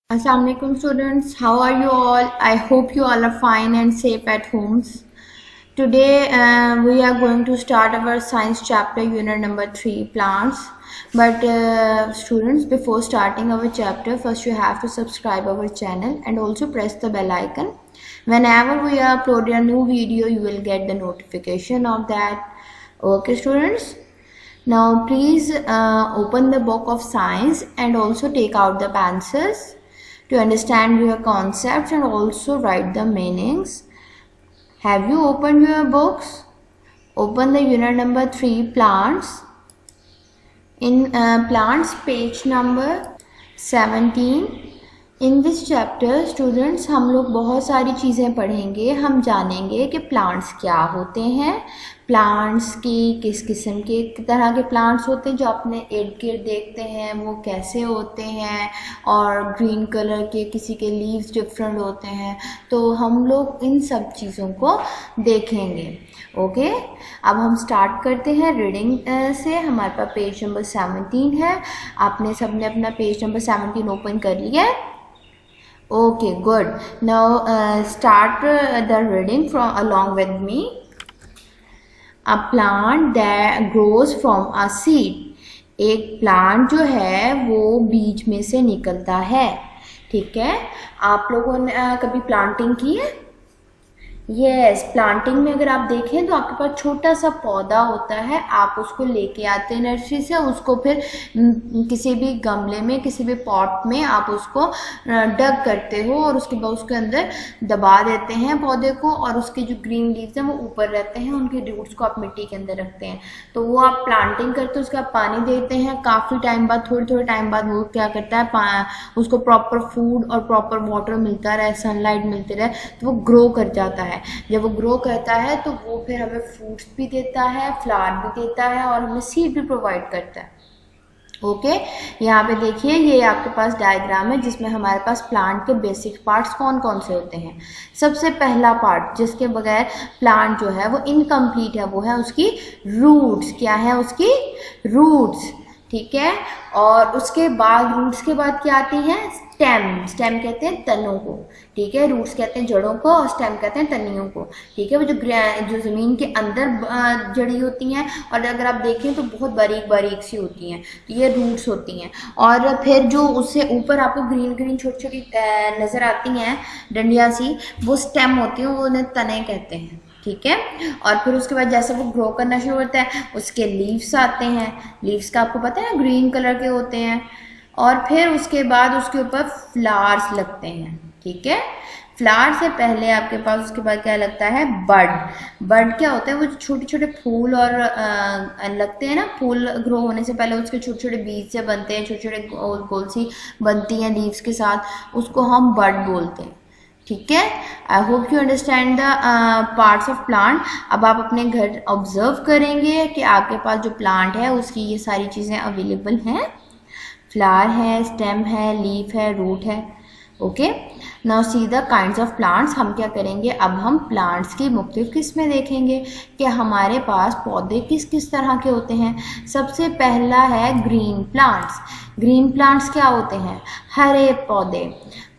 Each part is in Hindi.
Assalamualaikum students, how are you all? I hope you all are fine and safe at homes. Today we are going to start our science chapter unit number 3 plants. But students, before starting our chapter, first you have to subscribe our channel and also press the bell icon. Whenever we upload a new video, you will get the notification of that. Okay students? Now please open the book of science and also take out the pencils to understand your concepts and also write the meanings. Have you opened your books? Open the unit number 3 plants. In plants page number 17. In this chapter students हम लोग बहुत सारी चीज़ें पढ़ेंगे. हम जानेंगे कि प्लांट्स क्या होते हैं, प्लांट्स की किस किस्म के तरह के प्लांट्स होते हैं जो अपने इर्द गिर्द देखते हैं वो कैसे होते हैं, और ग्रीन कलर के किसी के लीव्स डिफरेंट होते हैं. तो हम लोग इन सब चीज़ों को देखेंगे. ओके, अब हम स्टार्ट करते हैं रीडिंग से. हमारे पास पेज नंबर 17 है. आपने सबने अपना पेज नंबर 17 ओपन कर लिया है. Okay, good. Now start the reading from along with me. A plant that grows from a seed. एक प्लांट जो है वो बीज में से निकलता है. ठीक है, आप लोगों ने कभी प्लांटिंग की है? यस, प्लांटिंग में अगर आप देखें तो आपके पास छोटा सा पौधा होता है, आप उसको लेके आते हैं नर्सरी से, उसको फिर किसी भी गमले में किसी भी पॉट में आप उसको डग करते हो और उसके बाद उसके अंदर दबा देते हैं पौधे को, और उसके जो ग्रीन लीव्स हैं वो ऊपर रहते हैं, उनके रूट्स को आप मिट्टी के अंदर रखते हैं. तो वो आप प्लांटिंग करते हो, उसका आप पानी देते हैं. काफ़ी टाइम बाद, थोड़े टाइम बाद वो क्या करता है, उसको प्रॉपर फूड और प्रॉपर वाटर मिलता रहे, सनलाइट मिलती रहे, तो वो ग्रो कर जाता है. जब वो ग्रो करता है तो वो फिर हमें फ्रूट्स भी देता है, फ्लावर भी देता है और हमें सीड भी प्रोवाइड करता है. ओके, यहाँ पे देखिए ये आपके पास डायग्राम है जिसमें हमारे पास प्लांट के बेसिक पार्ट्स कौन कौन से होते हैं. सबसे पहला पार्ट जिसके बगैर प्लांट जो है वो इनकम्प्लीट है, वो है उसकी रूट्स. क्या है उसकी रूट्स? ठीक है, और उसके बाद रूट्स के बाद क्या आती हैं? स्टेम. स्टेम कहते हैं तनों को. ठीक है, रूट्स कहते हैं जड़ों को और स्टेम कहते हैं तनियों को. ठीक है, वो जो ज़मीन के अंदर जड़ी होती हैं और अगर आप देखें तो बहुत बारीक बारीक सी होती हैं, तो ये रूट्स होती हैं. और फिर जो उससे ऊपर आपको ग्रीन ग्रीन छोटी छोटी नज़र आती हैं डंडियाँ सी, वो स्टेम होती हैं, वो उन्हें तने कहते हैं. ठीक है, और फिर उसके बाद जैसे वो ग्रो करना शुरू होता है उसके लीव्स आते हैं. लीव्स का आपको पता है ग्रीन कलर के होते हैं. और फिर उसके बाद उसके ऊपर फ्लावर्स लगते हैं. ठीक है, फ्लावर से पहले आपके पास उसके बाद क्या लगता है? बड. बड क्या होता है? वो छोटे छोटे फूल और लगते हैं ना, फूल ग्रो होने से पहले उसके छोटे छोटे बीज से बनते हैं, छोटे छोटे गोल गोल सी बनती हैं लीव्स के साथ, उसको हम बड बोलते हैं. ठीक है, I hope you understand the parts of plant. अब आप अपने घर ऑब्जर्व करेंगे कि आपके पास जो प्लांट है उसकी ये सारी चीज़ें अवेलेबल हैं. फ्लावर है, स्टेम है, लीफ है, रूट है. Okay, now see the kinds of plants. हम क्या करेंगे, अब हम प्लांट्स की मुख्तलिफ किस्में देखेंगे कि हमारे पास पौधे किस किस तरह के होते हैं. सबसे पहला है ग्रीन प्लांट्स. ग्रीन प्लांट्स क्या होते हैं? हरे पौधे.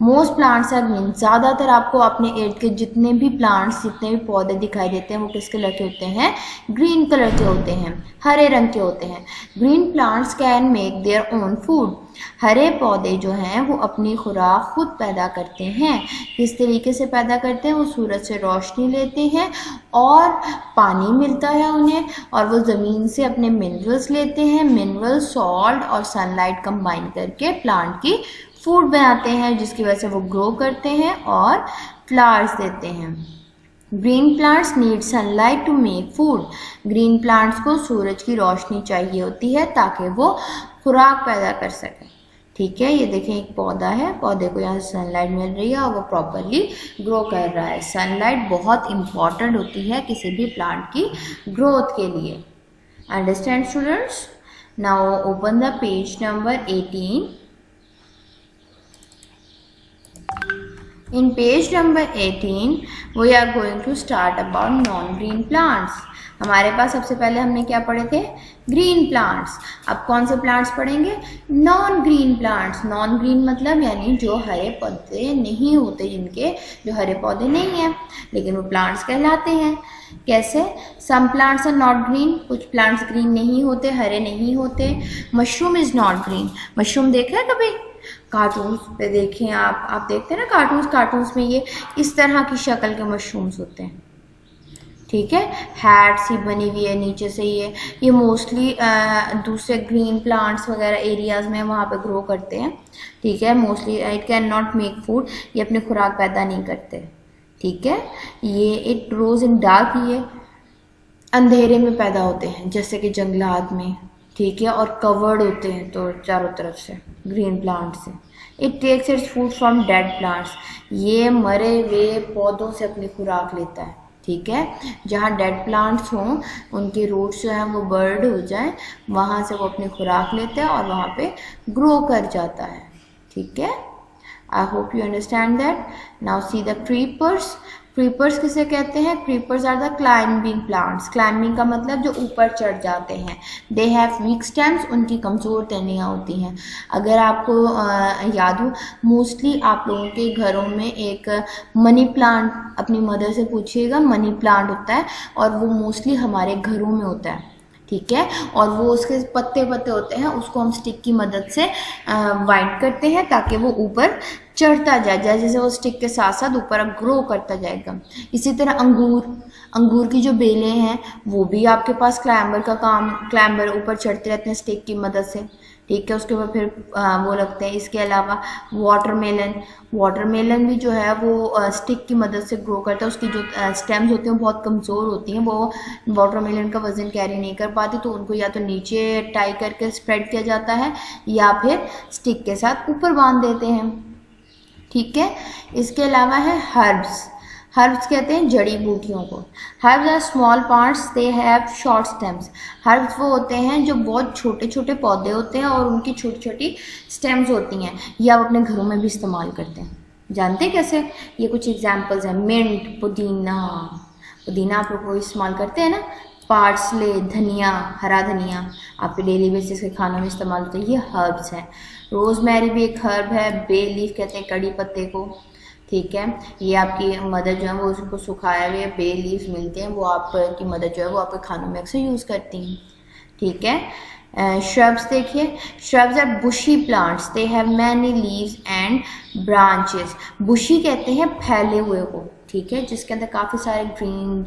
Most plants are green. ज़्यादातर आपको अपने इर्द के जितने भी प्लांट्स, जितने भी पौधे दिखाई देते हैं वो किस कलर के होते हैं? ग्रीन कलर के होते हैं, हरे रंग के होते हैं. Green plants can make their own food. हरे पौधे जो हैं वो अपनी खुराक खुद पैदा करते हैं. किस तरीके से पैदा करते हैं? वो सूरज से रोशनी लेते हैं और पानी मिलता है उन्हें, और वो ज़मीन से अपने मिनरल्स लेते हैं. मिनरल, सॉल्ट और सनलाइट कंबाइन करके प्लांट की फूड बनाते हैं, जिसकी वजह से वो ग्रो करते हैं और फ्लावर्स देते हैं. Green plants need sunlight to make food. Green plants को सूरज की रोशनी चाहिए होती है ताकि वो खुराक पैदा कर सकें. ठीक है, ये देखें एक पौधा है, पौधे को यहाँ से सनलाइट मिल रही है और वो प्रॉपरली ग्रो कर रहा है. सनलाइट बहुत इम्पॉर्टेंट होती है किसी भी प्लांट की ग्रोथ के लिए. Understand students? Now open the page number 18. In page number 18, we are going to start about non-green plants. हमारे पास सबसे पहले हमने क्या पढ़े थे, ग्रीन प्लांट्स। अब कौन से प्लांट्स पढ़ेंगे, non green plants. Non green मतलब यानी जो हरे पौधे नहीं होते, जिनके जो हरे पौधे नहीं हैं लेकिन वो प्लांट्स कहलाते हैं। कैसे, some plants are not green, कुछ प्लांट्स ग्रीन नहीं होते, हरे नहीं होते। Mushroom is not green. Mushroom देखा है कभी, कार्टून्स पे देखें आप देखते हैं ना कार्टून्स में ये इस तरह की शक्ल के मशरूम्स होते हैं, ठीक है। हैट सी बनी हुई है नीचे से, ये मोस्टली दूसरे ग्रीन प्लांट्स वगैरह एरियाज में वहाँ पे ग्रो करते हैं, ठीक है। Mostly it can not make food, ये अपनी खुराक पैदा नहीं करते, ठीक है। ये इट ग्रोज इन डार्क, ये अंधेरे में पैदा होते हैं जैसे कि जंगलात में, ठीक है, और कवर्ड होते हैं तो चारों तरफ से ग्रीन प्लांट से। It takes its food from dead plants, ये मरे हुए पौधों से अपनी खुराक लेता है, ठीक है। जहाँ डेड प्लांट्स हों उनके रूट्स जो हैं वो बर्ड हो जाए, वहाँ से वो अपनी खुराक लेते हैं और वहाँ पे ग्रो कर जाता है, ठीक है। I hope you understand that. Now see the creepers. Creepers किसे कहते हैं, creepers are the climbing plants. Climbing का मतलब जो ऊपर चढ़ जाते हैं। दे हैव वीक स्टेम्स, उनकी कमज़ोर टहनियाँ होती हैं। अगर आपको याद हो, मोस्टली आप लोगों के घरों में एक मनी प्लांट, अपनी मदर से पूछिएगा, मनी प्लांट होता है और वो मोस्टली हमारे घरों में होता है, ठीक है। और वो उसके पत्ते होते हैं, उसको हम स्टिक की मदद से वाइंड करते हैं ताकि वो ऊपर चढ़ता जाए, जैसे वो स्टिक के साथ साथ ऊपर ग्रो करता जाएगा। इसी तरह अंगूर की जो बेलें हैं वो भी आपके पास क्लाइंबर ऊपर चढ़ते रहते हैं स्टिक की मदद से, ठीक है। उसके बाद फिर वो लगते हैं। इसके अलावा वाटरमेलन भी जो है वो स्टिक की मदद से ग्रो करता है। उसकी जो स्टेम्स होती हैं वो बहुत कमज़ोर होती हैं, वो वाटरमेलन का वज़न कैरी नहीं कर पाती, तो उनको या तो नीचे टाई करके स्प्रेड किया जाता है या फिर स्टिक के साथ ऊपर बांध देते हैं, ठीक है। इसके अलावा है हर्ब्स कहते हैं जड़ी बूटियों को। Herbs are small plants, they have short stems. Herbs वो होते हैं जो बहुत छोटे छोटे पौधे होते हैं और उनकी छोटी छोटी स्टेम्स होती हैं। ये आप अपने घरों में भी इस्तेमाल करते हैं। जानते हैं कैसे, ये कुछ एग्जाम्पल्स हैं। मिंट, पुदीना आप लोग को इस्तेमाल करते हैं ना। पार्सले, धनिया, हरा धनिया आपके डेली बेसिस के खानों में इस्तेमाल होते हैं, ये हर्ब्स हैं। रोजमेरी भी एक हर्ब है। बे लीफ कहते हैं कड़ी पत्ते को, ठीक है। ये आपकी मदर जो है वो उसको सुखाए हुए बे लीव्स मिलते हैं, वो आपकी मदर जो है वो आपके खानों में अक्सर यूज़ करती हैं, ठीक है। श्रब्स देखिए, shrubs are bushy plants, they have many leaves and branches. Bushy कहते हैं फैले हुए को, ठीक है, जिसके अंदर काफ़ी सारे ग्रीन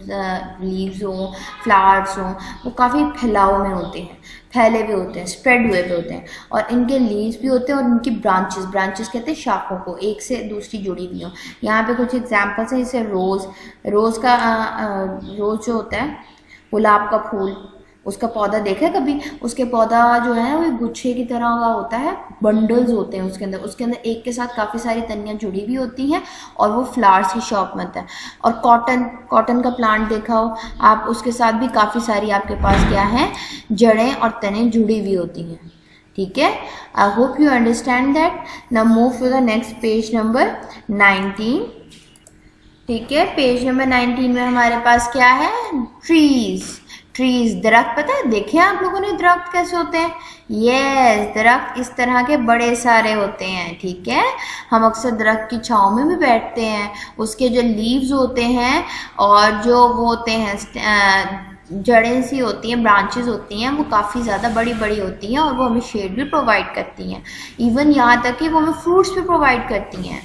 लीव्स हों, फ्लावर्स हों, वो काफ़ी फैलाव में होते हैं, फैले हुए होते हैं, स्प्रेड हुए पे होते हैं। और इनके लीव्स भी होते हैं और इनकी ब्रांचेस कहते हैं शाखों को, एक से दूसरी जुड़ी हुई हों। यहाँ पे कुछ एग्जांपल्स हैं, जैसे रोज़ जो होता है, गुलाब का फूल, उसका पौधा देखा है कभी, उसके पौधा जो है वो गुच्छे की तरह का होता है, बंडल्स होते हैं उसके अंदर एक के साथ काफ़ी सारी तनियाँ जुड़ी हुई होती हैं और वो फ्लावर्स की शॉप में होता है। और कॉटन का प्लांट देखा हो आप, उसके साथ भी काफ़ी सारी आपके पास क्या है, जड़ें और तनें जुड़ी हुई होती हैं, ठीक है। I hope you understand that. Now move to the next page number 19, ठीक है। पेज नंबर 19 में हमारे पास क्या है, ट्रीज, दरख्त। पता है, देखे आप लोगों ने दरख्त कैसे होते हैं? यस, दरख्त इस तरह के बड़े सारे होते हैं, ठीक है। हम अक्सर दरख्त की छांव में भी बैठते हैं। उसके जो लीव्स होते हैं और जो वो होते हैं जड़ें सी होती हैं, ब्रांचेस होती हैं, वो काफ़ी ज़्यादा बड़ी बड़ी होती हैं और वो हमें शेड भी प्रोवाइड करती हैं। इवन यहाँ तक कि वो हमें फ्रूट्स भी प्रोवाइड करती हैं।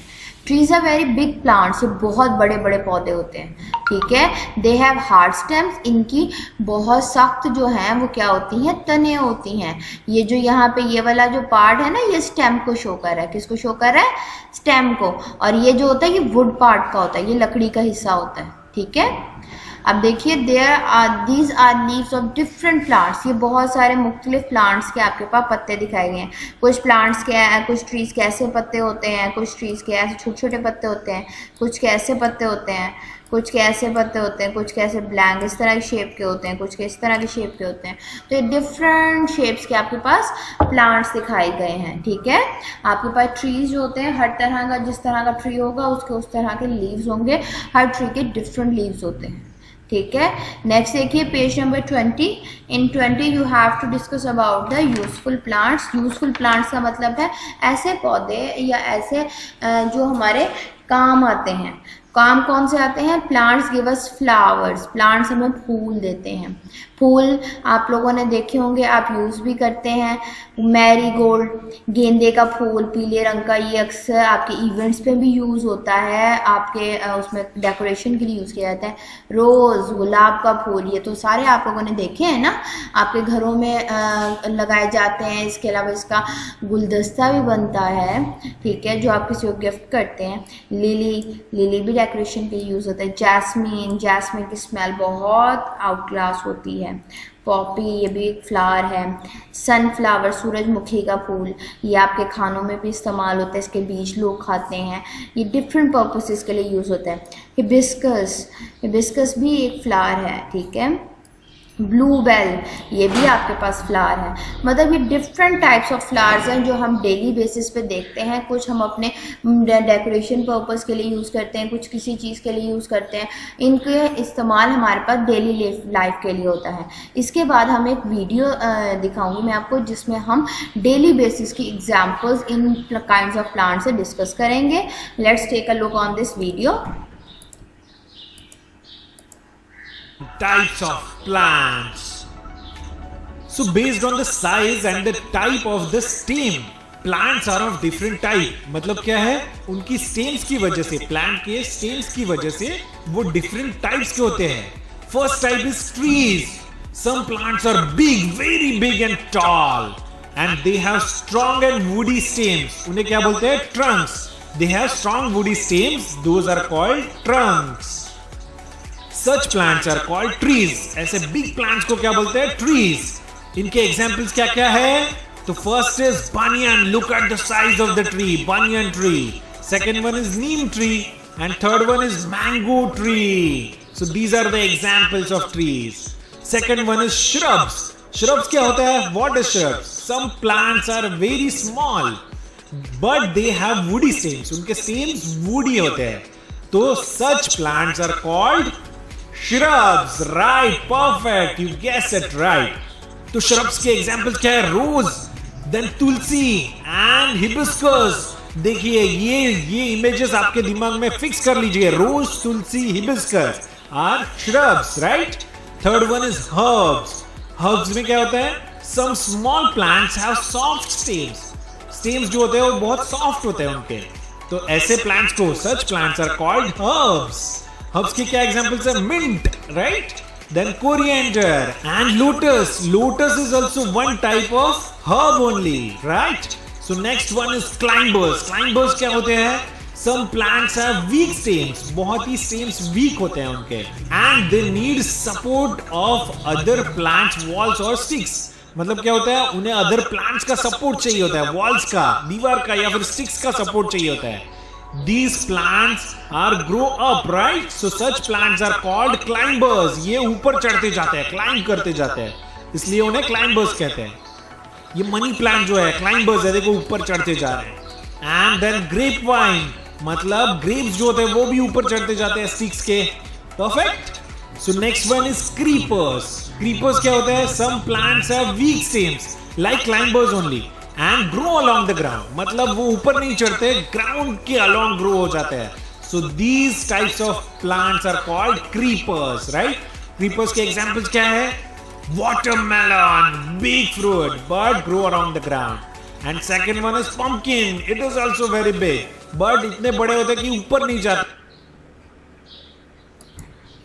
Trees are very big plants, ये बहुत बड़े बड़े पौधे होते हैं, ठीक है। दे हैव हार्ड स्टेम्स, इनकी बहुत सख्त जो है वो क्या होती हैं, तने होती हैं। ये जो यहाँ पे ये वाला जो पार्ट है ना, ये स्टेम को शो कर रहा है। किसको शो कर रहा है? स्टेम को। और ये जो होता है ये वुड पार्ट का होता है, ये लकड़ी का हिस्सा होता है, ठीक है। अब देखिए, these are leaves of different plants, ये बहुत सारे मुख्तलिफ प्लांट्स के आपके पास पत्ते दिखाए गए हैं। कुछ प्लांट्स के, कुछ ट्रीज के ऐसे पत्ते होते हैं, कुछ ट्रीज के ऐसे छोटे छोटे पत्ते होते हैं, कुछ के ऐसे पत्ते होते हैं, कुछ के ऐसे पत्ते होते हैं, कुछ के ऐसे ब्लैंक इस तरह के शेप के होते हैं, कुछ के इस तरह के शेप के होते हैं। तो ये डिफरेंट शेप्स के आपके पास प्लांट्स दिखाए गए हैं, ठीक है। आपके पास ट्रीज होते हैं, हर तरह का, जिस तरह का ट्री होगा उसके उस तरह के लीव्स होंगे। हर ट्री के डिफरेंट लीव्स होते हैं, ठीक है। नेक्स्ट देखिए page number 20। In 20 you have to discuss about the useful plants. Useful plants का मतलब है ऐसे पौधे या ऐसे जो हमारे काम आते हैं। काम कौन से आते हैं? Plants give us flowers. Plants हमें फूल देते हैं। फूल आप लोगों ने देखे होंगे, आप यूज़ भी करते हैं। मैरीगोल्ड, गेंदे का फूल पीले रंग का, ये अक्सर आपके इवेंट्स पे भी यूज़ होता है, आपके उसमें डेकोरेशन के लिए यूज़ किया जाता है। रोज़, गुलाब का फूल, ये तो सारे आप लोगों ने देखे हैं ना, आपके घरों में लगाए जाते हैं। इसके अलावा इसका गुलदस्ता भी बनता है, ठीक है, जो आप किसी को गिफ्ट करते हैं। लिली भी डेकोरेशन के लिए यूज़ होता है। जैस्मिन की स्मेल बहुत आउट क्लास होती है। पॉपी, ये भी एक फ्लावर है। सनफ्लावर, सूरजमुखी का फूल, ये आपके खानों में भी इस्तेमाल होता है, इसके बीज लोग खाते हैं। ये डिफरेंट पर्पसेस के लिए यूज़ होता है। हिबिस्कस भी एक फ्लावर है, ठीक है। ब्लूबेल, ये भी आपके पास फ्लावर है। मतलब ये डिफरेंट टाइप्स ऑफ फ्लावर्स हैं जो हम डेली बेसिस पे देखते हैं। कुछ हम अपने डेकोरेशन पर्पस के लिए यूज़ करते हैं, कुछ किसी चीज़ के लिए यूज़ करते हैं। इनके इस्तेमाल हमारे पास डेली लाइफ के लिए होता है। इसके बाद हम एक वीडियो दिखाऊंगी मैं आपको, जिसमें हम डेली बेसिस की एग्जाम्पल्स इन काइंड्स ऑफ प्लांट से डिस्कस करेंगे। Let's take a look on this video. Types of plants. So based on the size and the type of the stem, plants are of different type. मतलब क्या है, उनकी stems की वजह से, plant के stems की वजह से वो different types के होते हैं। First type is trees. Some plants are big, very big and tall, and they have strong and woody stems. उन्हें क्या बोलते हैं? Trunks. They have strong woody stems. Those are called trunks. Such plants are called trees. ऐसे big plants को क्या बोलते हैं? Trees. इनके examples क्या क्या है? तो first is banyan. Look at the size of the tree. Banyan tree. Second one is neem tree, and third one is mango tree. So these are the examples of trees. Second one is shrubs. Shrubs क्या होता है? What is shrubs? Some plants are very small, but they have woody stems. उनके stems woody होते हैं. तो such plants are called shrubs. Right, perfect, you guessed it right. तो shrubs के examples क्या है? Rose, then tulsi and hibiscus. देखिए ये images आपके दिमाग में fix कर लीजिए. Rose, tulsi, hibiscus are shrubs, right? Third one is herbs. Herbs में क्या होता है? Some small plants have soft stems. Stems जो होते हैं वो बहुत soft होते हैं उनके. तो ऐसे plants को, such plants are called herbs. Herbs के क्या examples है? Mint, right? Then coriander and lotus. Lotus is also one type of herb only, right? So next one is climbers. Climbers क्या होते हैं? Some plants have weak stems. बहुत ही stems weak होते हैं उनके. And they need support of other plants, walls or sticks. मतलब क्या होता है? उन्हें other plants का support चाहिए होता है, walls का, दीवार का या फिर sticks का support चाहिए होता है. These plants are grow up, right? So such plants are called climbers. ये ऊपर चढ़ते जाते हैं, climb करते जाते हैं, इसलिए उन्हें climbers कहते हैं. ये मनी प्लांट जो है climbers है, देखो ऊपर चढ़ते जा रहे हैं. And then grapevine, मतलब grapes जो होते हैं वो भी ऊपर चढ़ते जाते हैं sticks के. Perfect. So next one is creepers. Creepers क्या होते हैं? Some plants have weak stems, like climbers only, and grow along the ground. मतलब वो ऊपर नहीं चढ़ते, ground के along grow हो जाते हैं. So these types of plants are called creepers, right? Creepers के examples क्या है? Watermelon, big fruit, but grow around the ground. And second one is pumpkin. It is also very big, but इतने बड़े होते हैं कि ऊपर नहीं जाते.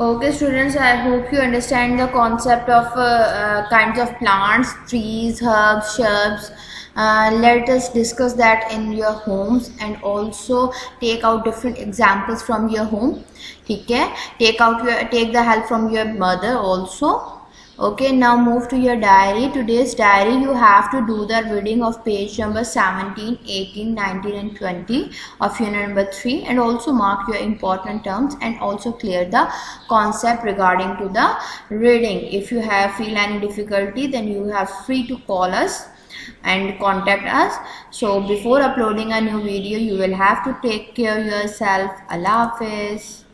Okay students, I hope you understand the concept of kinds of plants, trees, herbs, shrubs. Let us discuss that in your homes and also take out different examples from your home. ठीक है, take the help from your mother also. Okay, now move to your diary. Today's diary, you have to do the reading of page number 17, 18, 19 and 20 of unit number 3, and also mark your important terms and also clear the concept regarding to the reading. If you feel any difficulty, then you have free to call us and contact us. So before uploading a new video, you will have to take care of yourself. Allah Hafiz.